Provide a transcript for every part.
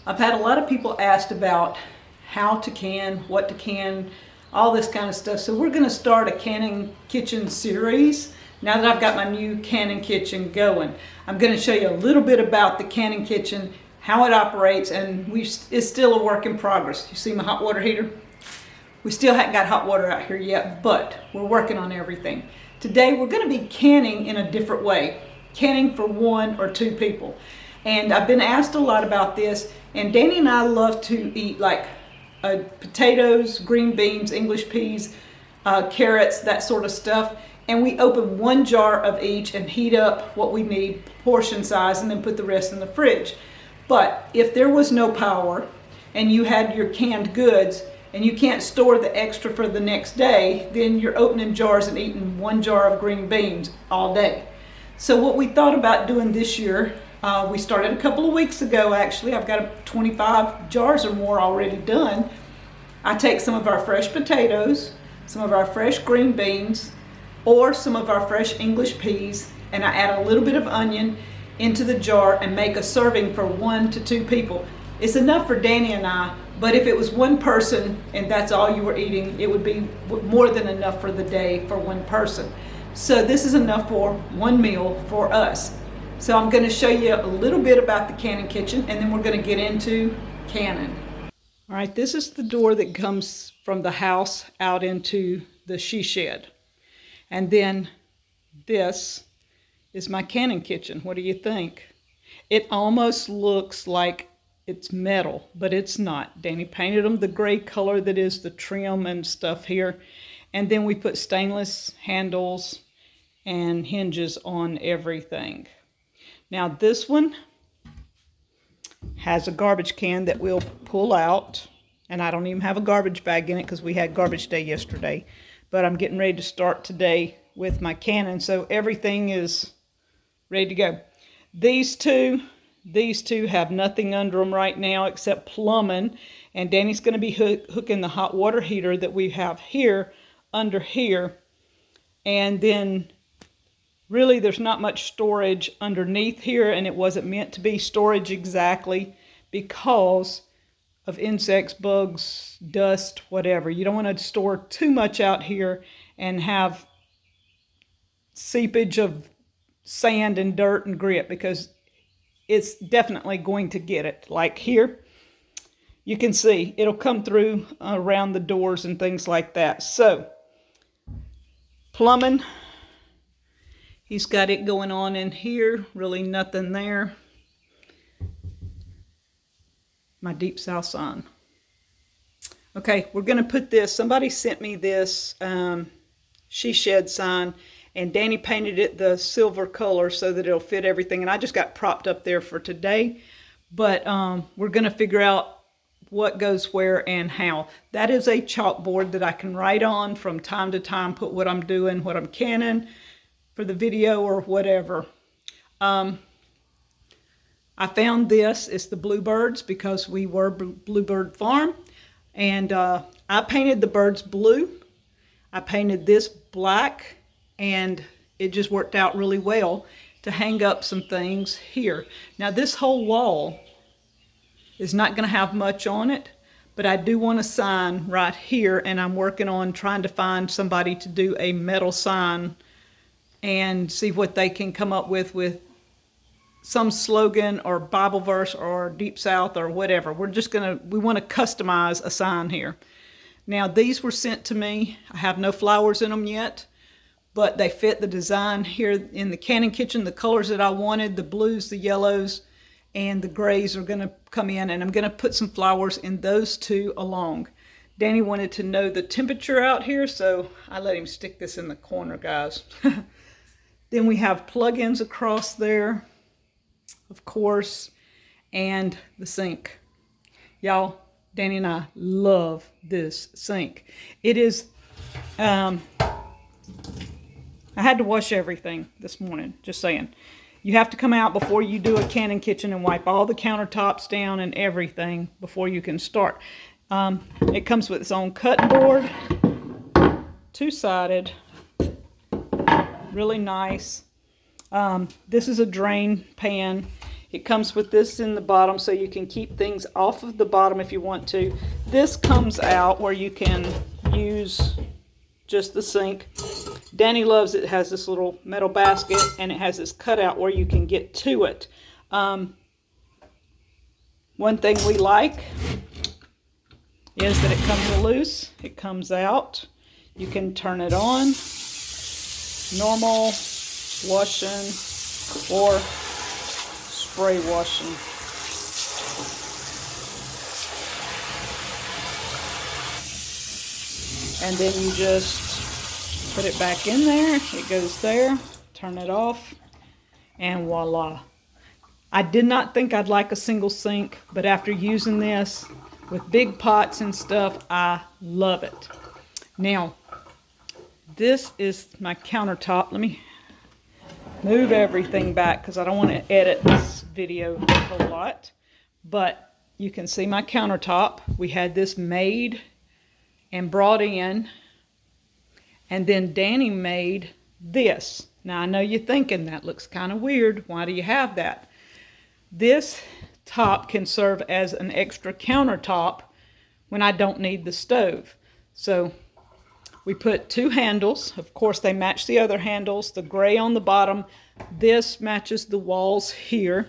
I've had a lot of people asked about how to can, what to can, all this kind of stuff. So we're going to start a canning kitchen series now that I've got my new canning kitchen going. I'm going to show you a little bit about the canning kitchen, how it operates, and it's still a work in progress. You see my hot water heater? We still haven't got hot water out here yet, but we're working on everything. Today we're going to be canning in a different way, canning for 1 or 2 people. And I've been asked a lot about this, and Danny and I love to eat like potatoes, green beans, English peas, carrots, that sort of stuff. And we open 1 jar of each and heat up what we need, portion size, and then put the rest in the fridge. But if there was no power and you had your canned goods and you can't store the extra for the next day, then you're opening jars and eating 1 jar of green beans all day. So what we thought about doing this year, we started a couple of weeks ago actually. I've got 25 jars or more already done. I take some of our fresh potatoes, some of our fresh green beans, or some of our fresh English peas, and I add a little bit of onion into the jar and make a serving for 1 to 2 people. It's enough for Danny and I, but if it was 1 person and that's all you were eating, it would be more than enough for the day for 1 person. So this is enough for 1 meal for us. So I'm going to show you a little bit about the canning kitchen, and then we're going to get into canning. All right, this is the door that comes from the house out into the she shed. And then this is my canning kitchen. What do you think? It almost looks like it's metal, but it's not. Danny painted them the gray color that is the trim and stuff here. And then we put stainless handles and hinges on everything. Now this one has a garbage can that we'll pull out, and I don't even have a garbage bag in it because we had garbage day yesterday, but I'm getting ready to start today with my canning, so everything is ready to go. These two have nothing under them right now except plumbing, and Danny's going to be hooking the hot water heater that we have here under here, and then really there's not much storage underneath here, and it wasn't meant to be storage exactly because of insects, bugs, dust, whatever. You don't want to store too much out here and have seepage of sand and dirt and grit, because it's definitely going to get it. Like here, you can see it'll come through around the doors and things like that. So plumbing, he's got it going on in here, really nothing there. My Deep South sign. Okay, we're going to put this, somebody sent me this she shed sign, and Danny painted it the silver color so that it'll fit everything, and I just got propped up there for today. But we're going to figure out what goes where and how. That is a chalkboard that I can write on from time to time, put what I'm doing, what I'm canning for the video or whatever. I found this. It's the bluebirds because we were Bluebird Farm, and I painted the birds blue. I painted this black, and it just worked out really well to hang up some things here. Now this whole wall is not going to have much on it, but I do want a sign right here, and I'm working on trying to find somebody to do a metal sign and see what they can come up with some slogan or Bible verse or Deep South or whatever. We want to customize a sign here. Now these were sent to me. I have no flowers in them yet, but they fit the design here in the canning kitchen. The colors that I wanted, the blues, the yellows, and the grays are going to come in, and I'm going to put some flowers in those 2 along. Danny wanted to know the temperature out here, so I let him stick this in the corner, guys. Then we have plug-ins across there, of course, and the sink. Y'all, Danny and I love this sink. It is, I had to wash everything this morning, just saying. You have to come out before you do a canning kitchen and wipe all the countertops down and everything before you can start. It comes with its own cutting board, 2-sided, really nice. This is a drain pan. It comes with this in the bottom so you can keep things off of the bottom if you want to. This comes out where you can use just the sink. Danny loves it. It has this little metal basket and it has this cutout where you can get to it. One thing we like is that it comes loose. It comes out. You can turn it on. Normal washing or spray washing. And then you just put it back in there. It goes there. Turn it off. And voila. I did not think I'd like a single sink, but after using this with big pots and stuff, I love it. Now, this is my countertop. Let me move everything back because I don't want to edit this video a whole lot. But you can see my countertop. We had this made and brought in, and then Danny made this. Now I know you're thinking that looks kind of weird. Why do you have that? This top can serve as an extra countertop when I don't need the stove. So we put two handles. Of course, they match the other handles. The gray on the bottom. This matches the walls here.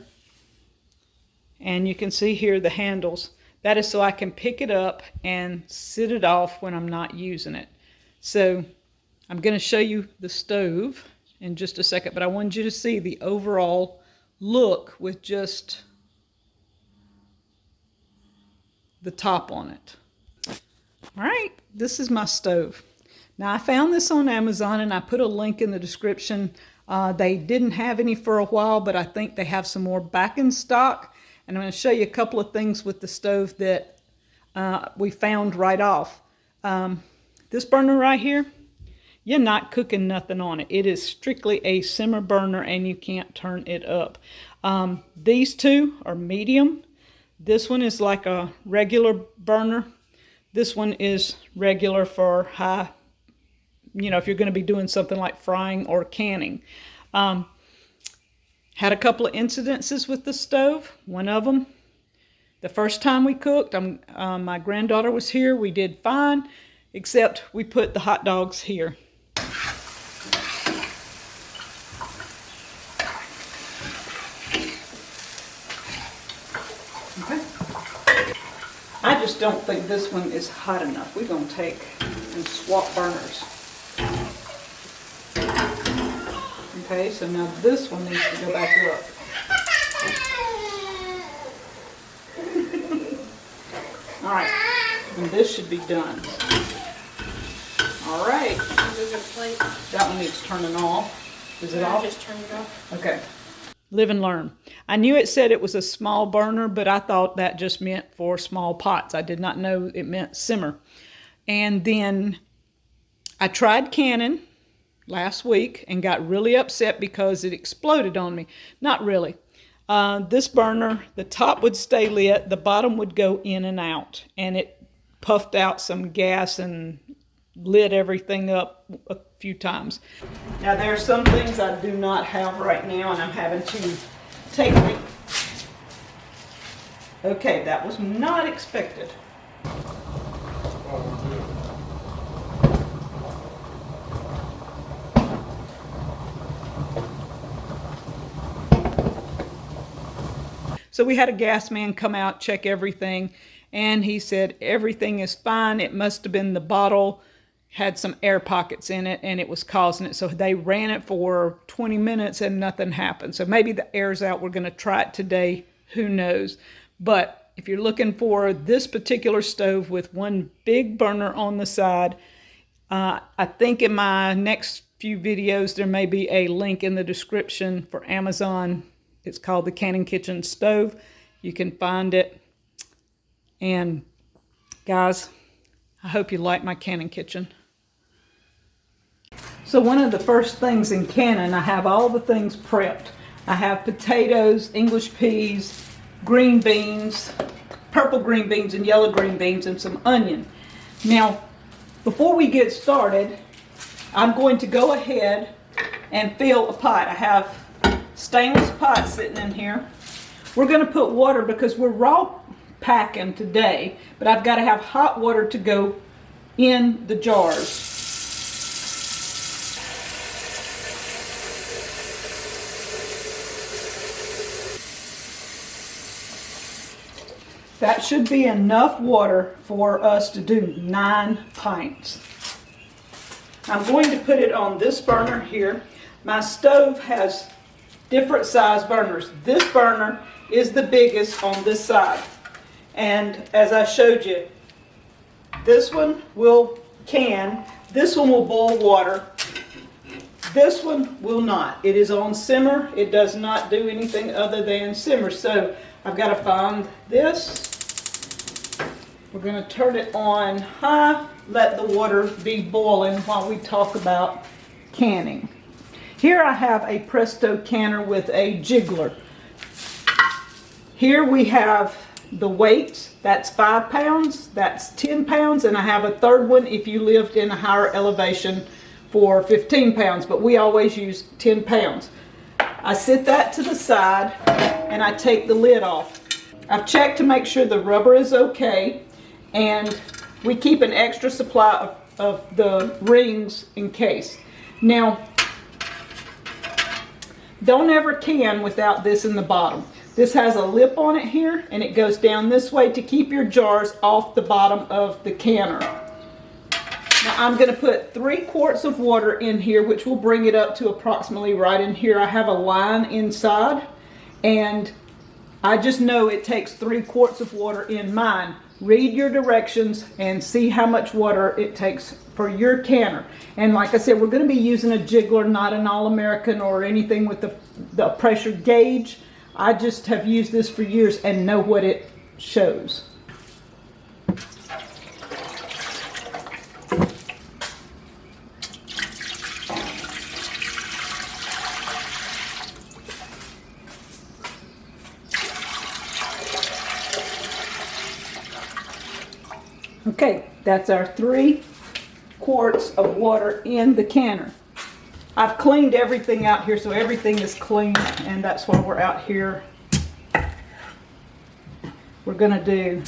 And you can see here the handles. That is so I can pick it up and sit it off when I'm not using it. So I'm going to show you the stove in just a second, but I wanted you to see the overall look with just the top on it. All right, this is my stove. Now I found this on Amazon and I put a link in the description. They didn't have any for a while, but I think they have some more back in stock. And I'm going to show you a couple of things with the stove that we found right off. This burner right here, you're not cooking nothing on it. It is strictly a simmer burner and you can't turn it up. These two are medium. This one is like a regular burner. This one is regular for high, you know, if you're going to be doing something like frying or canning. Had a couple of incidences with the stove. One of them, the first time we cooked, my granddaughter was here. We did fine, except we put the hot dogs here. Okay. I just don't think this one is hot enough. We're going to take and swap burners. Okay, so now this one needs to go back up. All right, and this should be done. All right. That one needs turning off. Is it off? Just turn it off. Okay. Live and learn. I knew it said it was a small burner, but I thought that just meant for small pots. I did not know it meant simmer. And then I tried canning last week and got really upset because it exploded on me. Not really. This burner, the top would stay lit, the bottom would go in and out, and it puffed out some gas and lit everything up a few times. Now there are some things I do not have right now and I'm having to take me. Okay, that was not expected. So we had a gas man come out, check everything, and he said everything is fine. It must have been the bottle had some air pockets in it and it was causing it. So they ran it for 20 minutes and nothing happened. So maybe the air's out. We're going to try it today. Who knows? But if you're looking for this particular stove with one big burner on the side, I think in my next few videos there may be a link in the description for Amazon. It's called the Canning Kitchen Stove. You can find it. And guys, I hope you like my canning kitchen. So one of the first things in canning, I have all the things prepped. I have potatoes, English peas, green beans, purple green beans and yellow green beans, and some onion. Now, before we get started, I'm going to go ahead and fill a pot. I have stainless pot sitting in here. We're going to put water because we're raw packing today, but I've got to have hot water to go in the jars. That should be enough water for us to do 9 pints. I'm going to put it on this burner here. My stove has different size burners. This burner is the biggest on this side. And as I showed you, this one will can, this one will boil water, this one will not. It is on simmer. It does not do anything other than simmer. So I've got to find this. We're going to turn it on high, let the water be boiling while we talk about canning. Here I have a Presto canner with a jiggler. Here we have the weights. That's 5 pounds, that's 10 pounds, and I have a third one if you lived in a higher elevation for 15 pounds, but we always use 10 pounds. I set that to the side and I take the lid off. I've checked to make sure the rubber is okay, and we keep an extra supply of the rings in case. Now, don't ever can without this in the bottom. This has a lip on it here, and it goes down this way to keep your jars off the bottom of the canner. Now I'm going to put 3 quarts of water in here, which will bring it up to approximately right in here. I have a line inside, and I just know it takes 3 quarts of water in mine. Read your directions and see how much water it takes for your canner. And like I said, we're going to be using a jiggler, not an All-American or anything with the pressure gauge. I just have used this for years and know what it shows. Okay, that's our 3 quarts of water in the canner. I've cleaned everything out here, so everything is clean, and that's why we're out here. We're gonna do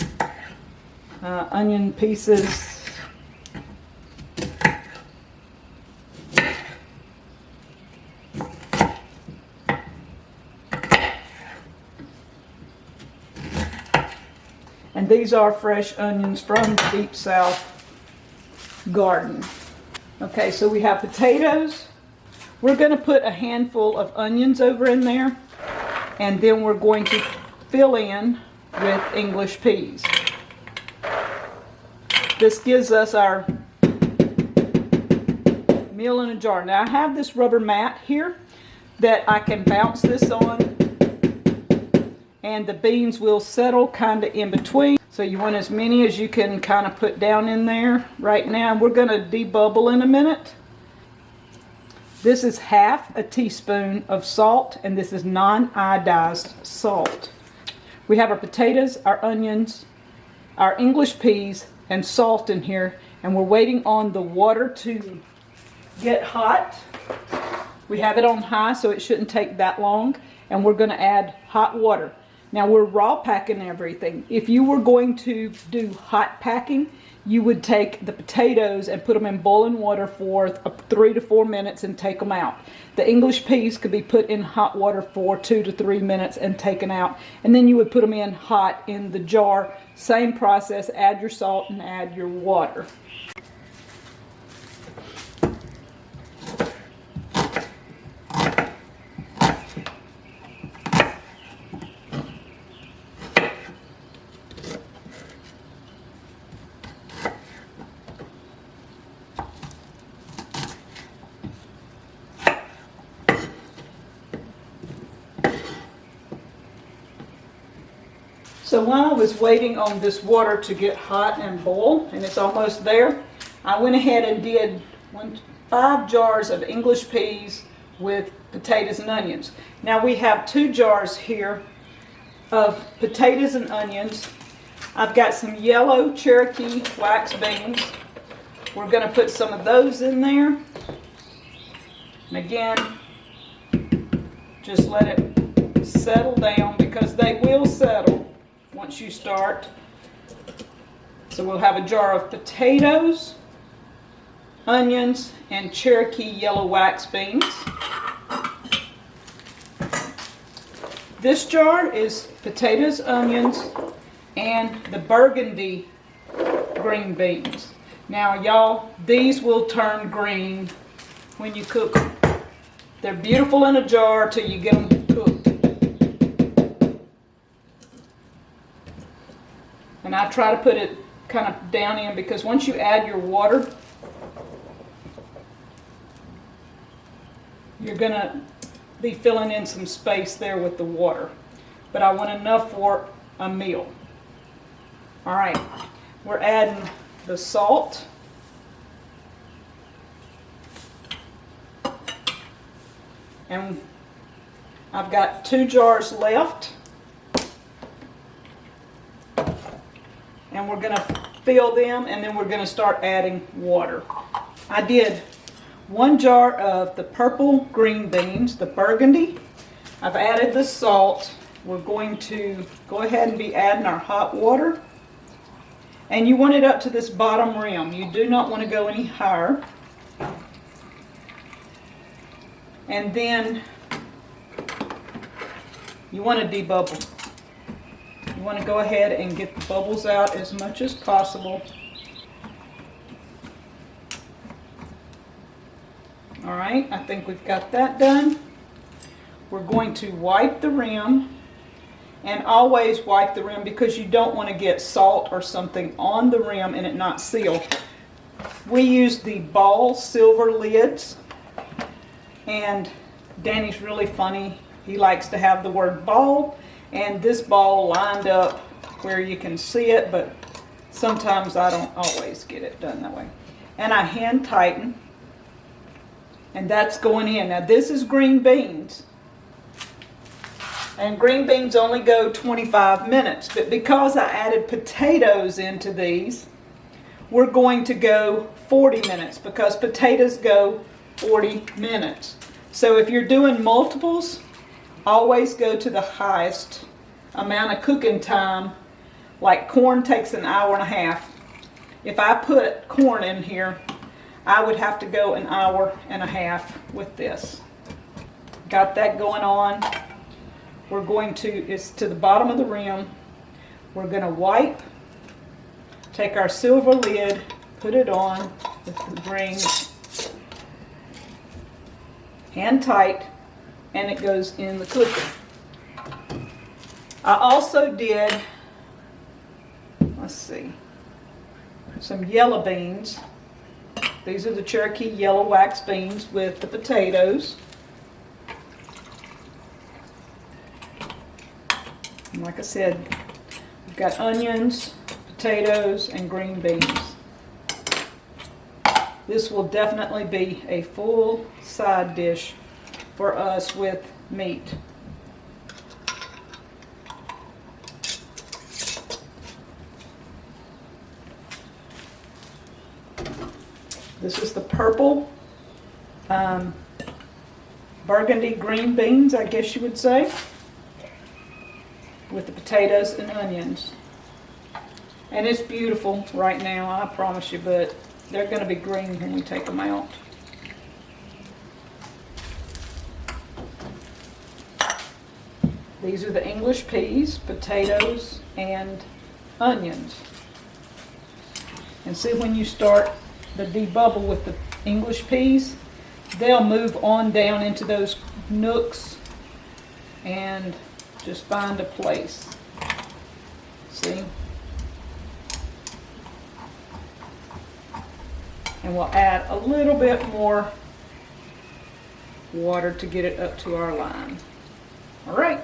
onion pieces. And these are fresh onions from the Deep South garden. Okay, so we have potatoes. We're going to put a handful of onions over in there, and then we're going to fill in with English peas. This gives us our meal in a jar. Now I have this rubber mat here that I can bounce this on, and the beans will settle kind of in between. So you want as many as you can kind of put down in there. Right now we're going to debubble in a minute. This is half a teaspoon of salt, and this is non-iodized salt. We have our potatoes, our onions, our English peas, and salt in here, and we're waiting on the water to get hot. We have it on high, so it shouldn't take that long, and we're going to add hot water. Now we're raw packing everything. If you were going to do hot packing, you would take the potatoes and put them in boiling water for 3 to 4 minutes and take them out. The English peas could be put in hot water for 2 to 3 minutes and taken out. And then you would put them in hot in the jar. Same process, add your salt and add your water. So while I was waiting on this water to get hot and boil, and it's almost there, I went ahead and did 5 jars of English peas with potatoes and onions. Now we have 2 jars here of potatoes and onions. I've got some yellow Cherokee wax beans. We're going to put some of those in there. And again, just let it settle down because because they will settle once you start. So we'll have a jar of potatoes, onions, and Cherokee yellow wax beans. This jar is potatoes, onions, and the burgundy green beans. Now y'all, these will turn green when you cook them. They're beautiful in a jar till you get them cooked. And I try to put it kind of down in, because once you add your water, you're gonna be filling in some space there with the water. But I want enough for a meal. All right, we're adding the salt. And I've got 2 jars left. And we're gonna fill them, and then we're gonna start adding water. I did 1 jar of the purple green beans, the burgundy. I've added the salt. We're going to go ahead and be adding our hot water. And you want it up to this bottom rim. You do not want to go any higher. And then you want to debubble. You want to go ahead and get the bubbles out as much as possible. All right, I think we've got that done. We're going to wipe the rim, and always wipe the rim because you don't want to get salt or something on the rim and it not seal. We use the ball silver lids, and Danny's really funny. He likes to have the word ball and this ball lined up where you can see it, but sometimes I don't always get it done that way. And I hand tighten, and that's going in. Now this is green beans, and green beans only go 25 minutes, but because I added potatoes into these, we're going to go 40 minutes because potatoes go 40 minutes. So if you're doing multiples, always go to the highest amount of cooking time. Like corn takes an hour and a half. If I put corn in here, I would have to go an hour and a half with this. Got that going on. We're going to, it's to the bottom of the rim. We're going to wipe, take our silver lid, put it on with the ring, hand tight, and it goes in the cooker. I also did, let's see, some yellow beans. These are the Cherokee yellow wax beans with the potatoes. And like I said, we've got onions, potatoes, and green beans. This will definitely be a full side dish for us with meat. This is the purple burgundy green beans, I guess you would say, with the potatoes and onions. And it's beautiful right now, I promise you, but they're going to be green when we take them out. These are the English peas, potatoes, and onions. And see, when you start the debubble with the English peas, they'll move on down into those nooks and just find a place. See? And we'll add a little bit more water to get it up to our line. All right.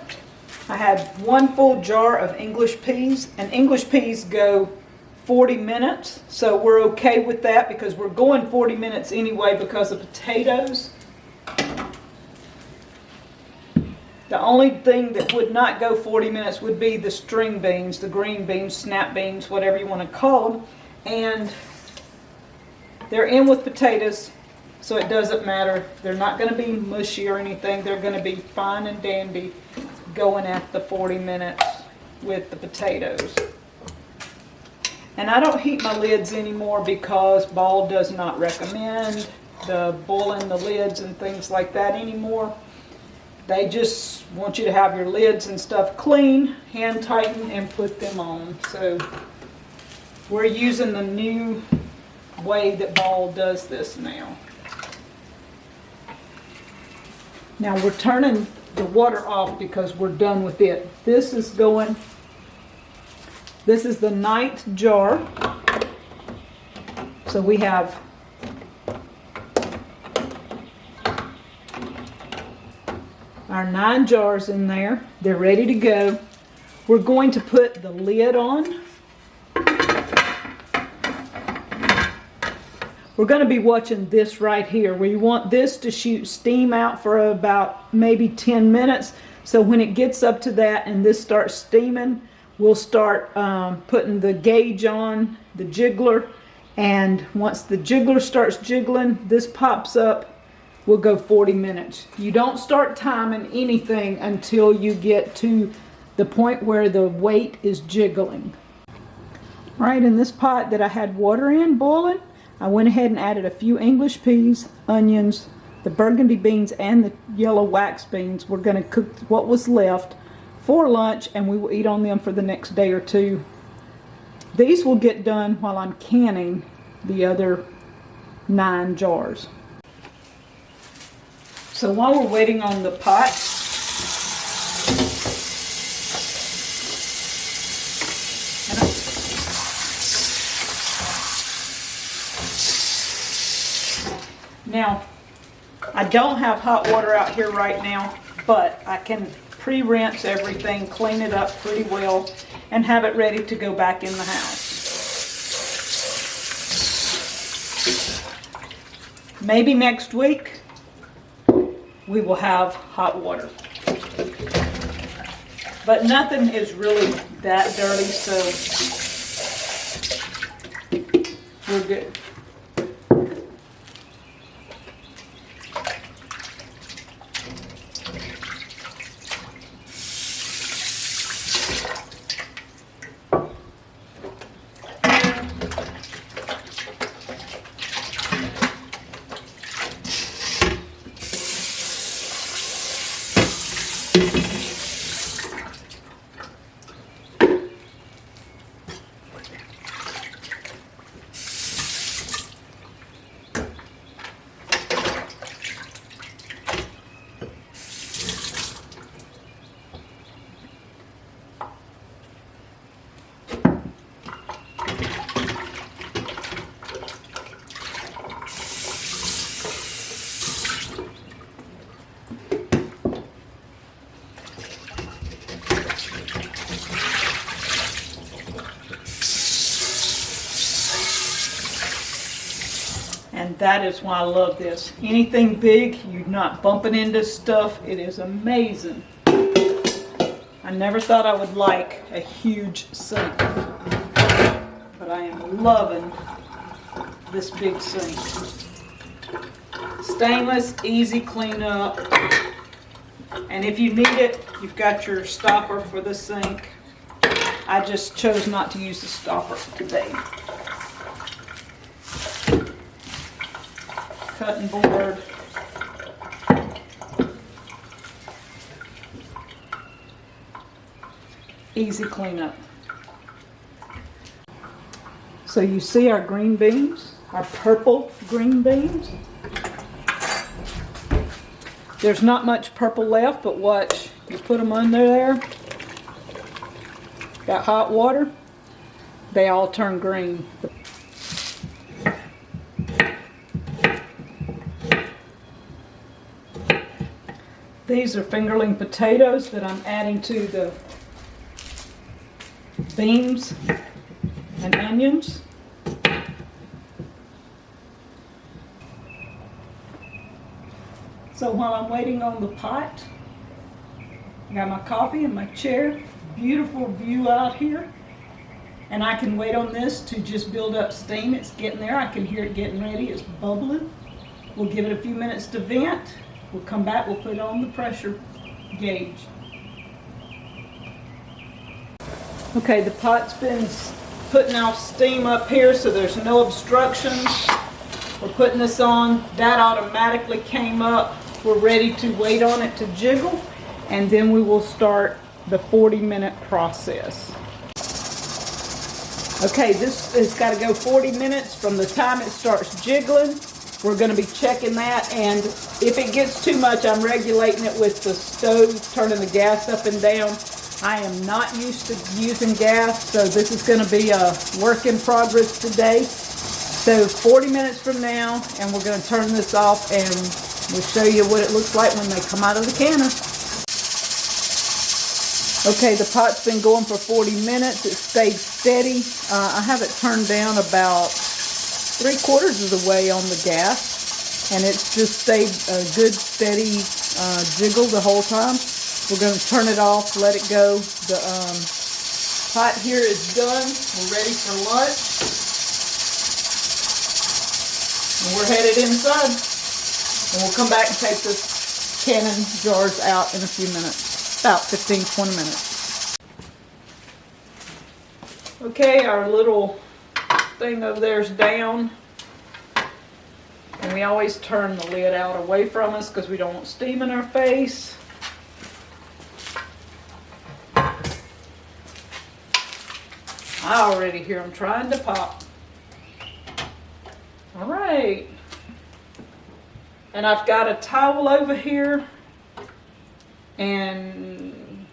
I had 1 full jar of English peas, and English peas go 40 minutes, so we're okay with that because we're going 40 minutes anyway because of potatoes. The only thing that would not go 40 minutes would be the string beans, the green beans, snap beans, whatever you want to call them. And they're in with potatoes, so it doesn't matter. They're not going to be mushy or anything. They're going to be fine and dandy. going at the 40 minutes with the potatoes. And I don't heat my lids anymore because Ball does not recommend the boiling the lids and things like that anymore. They just want you to have your lids and stuff clean, hand tighten, and put them on. So we're using the new way that Ball does this now. Now we're turning the water off because we're done with it. This is the night jar. So we have our 9 jars in there. They're ready to go. We're going to put the lid on. We're going to be watching this right here. We want this to shoot steam out for about maybe 10 minutes. So when it gets up to that and this starts steaming, we'll start putting the gauge on the jiggler. And once the jiggler starts jiggling, this pops up. We'll go 40 minutes. You don't start timing anything until you get to the point where the weight is jiggling. All right, in this pot that I had water in boiling, I went ahead and added a few English peas, onions, the burgundy beans, and the yellow wax beans. We're going to cook what was left for lunch, and we will eat on them for the next day or two. These will get done while I'm canning the other 9 jars. So while we're waiting on the pot, now I don't have hot water out here right now, but I can pre-rinse everything, clean it up pretty well, and have it ready to go back in the house. Maybe next week we will have hot water. But nothing is really that dirty, so we're good. And that is why I love this. Anything big, you're not bumping into stuff. It is amazing. I never thought I would like a huge sink, but I am loving this big sink. Stainless, easy cleanup. And if you need it, you've got your stopper for the sink. I just chose not to use the stopper today. Cutting board. Easy cleanup. So you see our green beans, our purple green beans. There's not much purple left, but watch. You put them under there. Got hot water. They all turn green. These are fingerling potatoes that I'm adding to the beans and onions. So while I'm waiting on the pot, I got my coffee in my chair. Beautiful view out here. And I can wait on this to just build up steam. It's getting there. I can hear it getting ready. It's bubbling. We'll give it a few minutes to vent. We'll come back, we'll put on the pressure gauge. Okay, the pot's been putting off steam up here, so there's no obstructions. We're putting this on. That automatically came up. We're ready to wait on it to jiggle, and then we will start the 40-minute process. Okay, this has got to go 40 minutes from the time it starts jiggling. We're going to be checking that, and if it gets too much, I'm regulating it with the stove, turning the gas up and down. I am not used to using gas, so this is going to be a work in progress today. So 40 minutes from now, and we're going to turn this off, and we'll show you what it looks like when they come out of the canner. Okay, the pot's been going for 40 minutes. It stayed steady. I have it turned down about 3/4 of the way on the gas, and it's just stayed a good steady jiggle the whole time. We're going to turn it off, let it go. The pot here is done. We're ready for lunch. And we're headed inside. And we'll come back and take the canning jars out in a few minutes. About 15-20 minutes. Okay, our little thing over there is down. And we always turn the lid out away from us because we don't want steam in our face. I already hear them trying to pop. All right. And I've got a towel over here and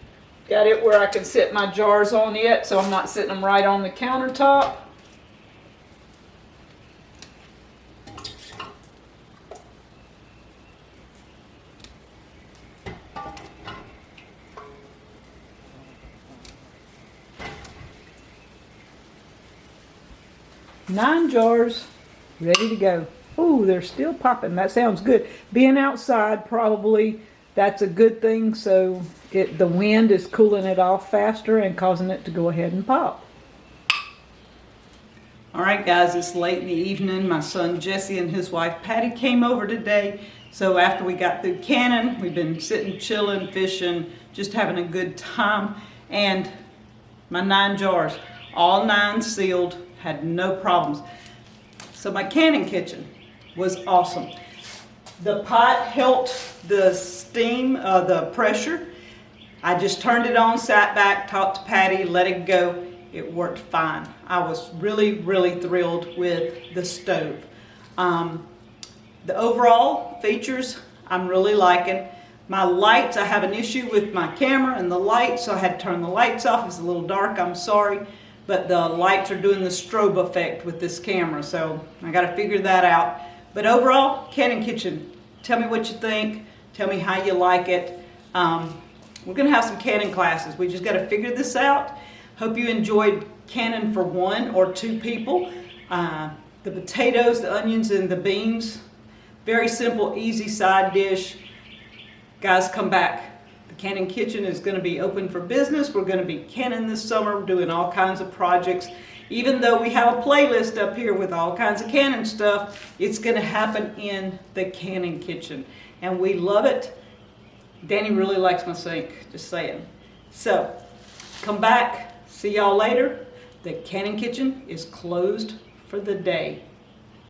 got it where I can sit my jars on it, so I'm not sitting them right on the countertop. Nine jars ready to go. Ooh, they're still popping. That sounds good. Being outside, probably that's a good thing, so the wind is cooling it off faster and causing it to go ahead and pop. All right, guys, it's late in the evening. My son Jesse and his wife Patty came over today. So after we got through canning, we've been sitting, chilling, fishing, just having a good time. And my 9 jars, all 9 sealed, had no problems. So my canning kitchen was awesome. The pot helped the steam, the pressure. I just turned it on, sat back, talked to Patty, let it go. It worked fine. I was really, really thrilled with the stove. The overall features, I'm really liking. My lights, I have an issue with my camera and the lights, so I had to turn the lights off. It's a little dark, I'm sorry. But the lights are doing the strobe effect with this camera, so I got to figure that out. But overall, canning kitchen, tell me what you think. Tell me how you like it. We're going to have some canning classes. We just got to figure this out. Hope you enjoyed canning for 1 or 2 people. The potatoes, the onions, and the beans. Very simple, easy side dish. Guys, come back. The canning kitchen is going to be open for business. We're going to be canning this summer, doing all kinds of projects. Even though we have a playlist up here with all kinds of canning stuff, it's going to happen in the canning kitchen. And we love it. Danny really likes my sink, just saying. So, come back. See y'all later. The canning kitchen is closed for the day.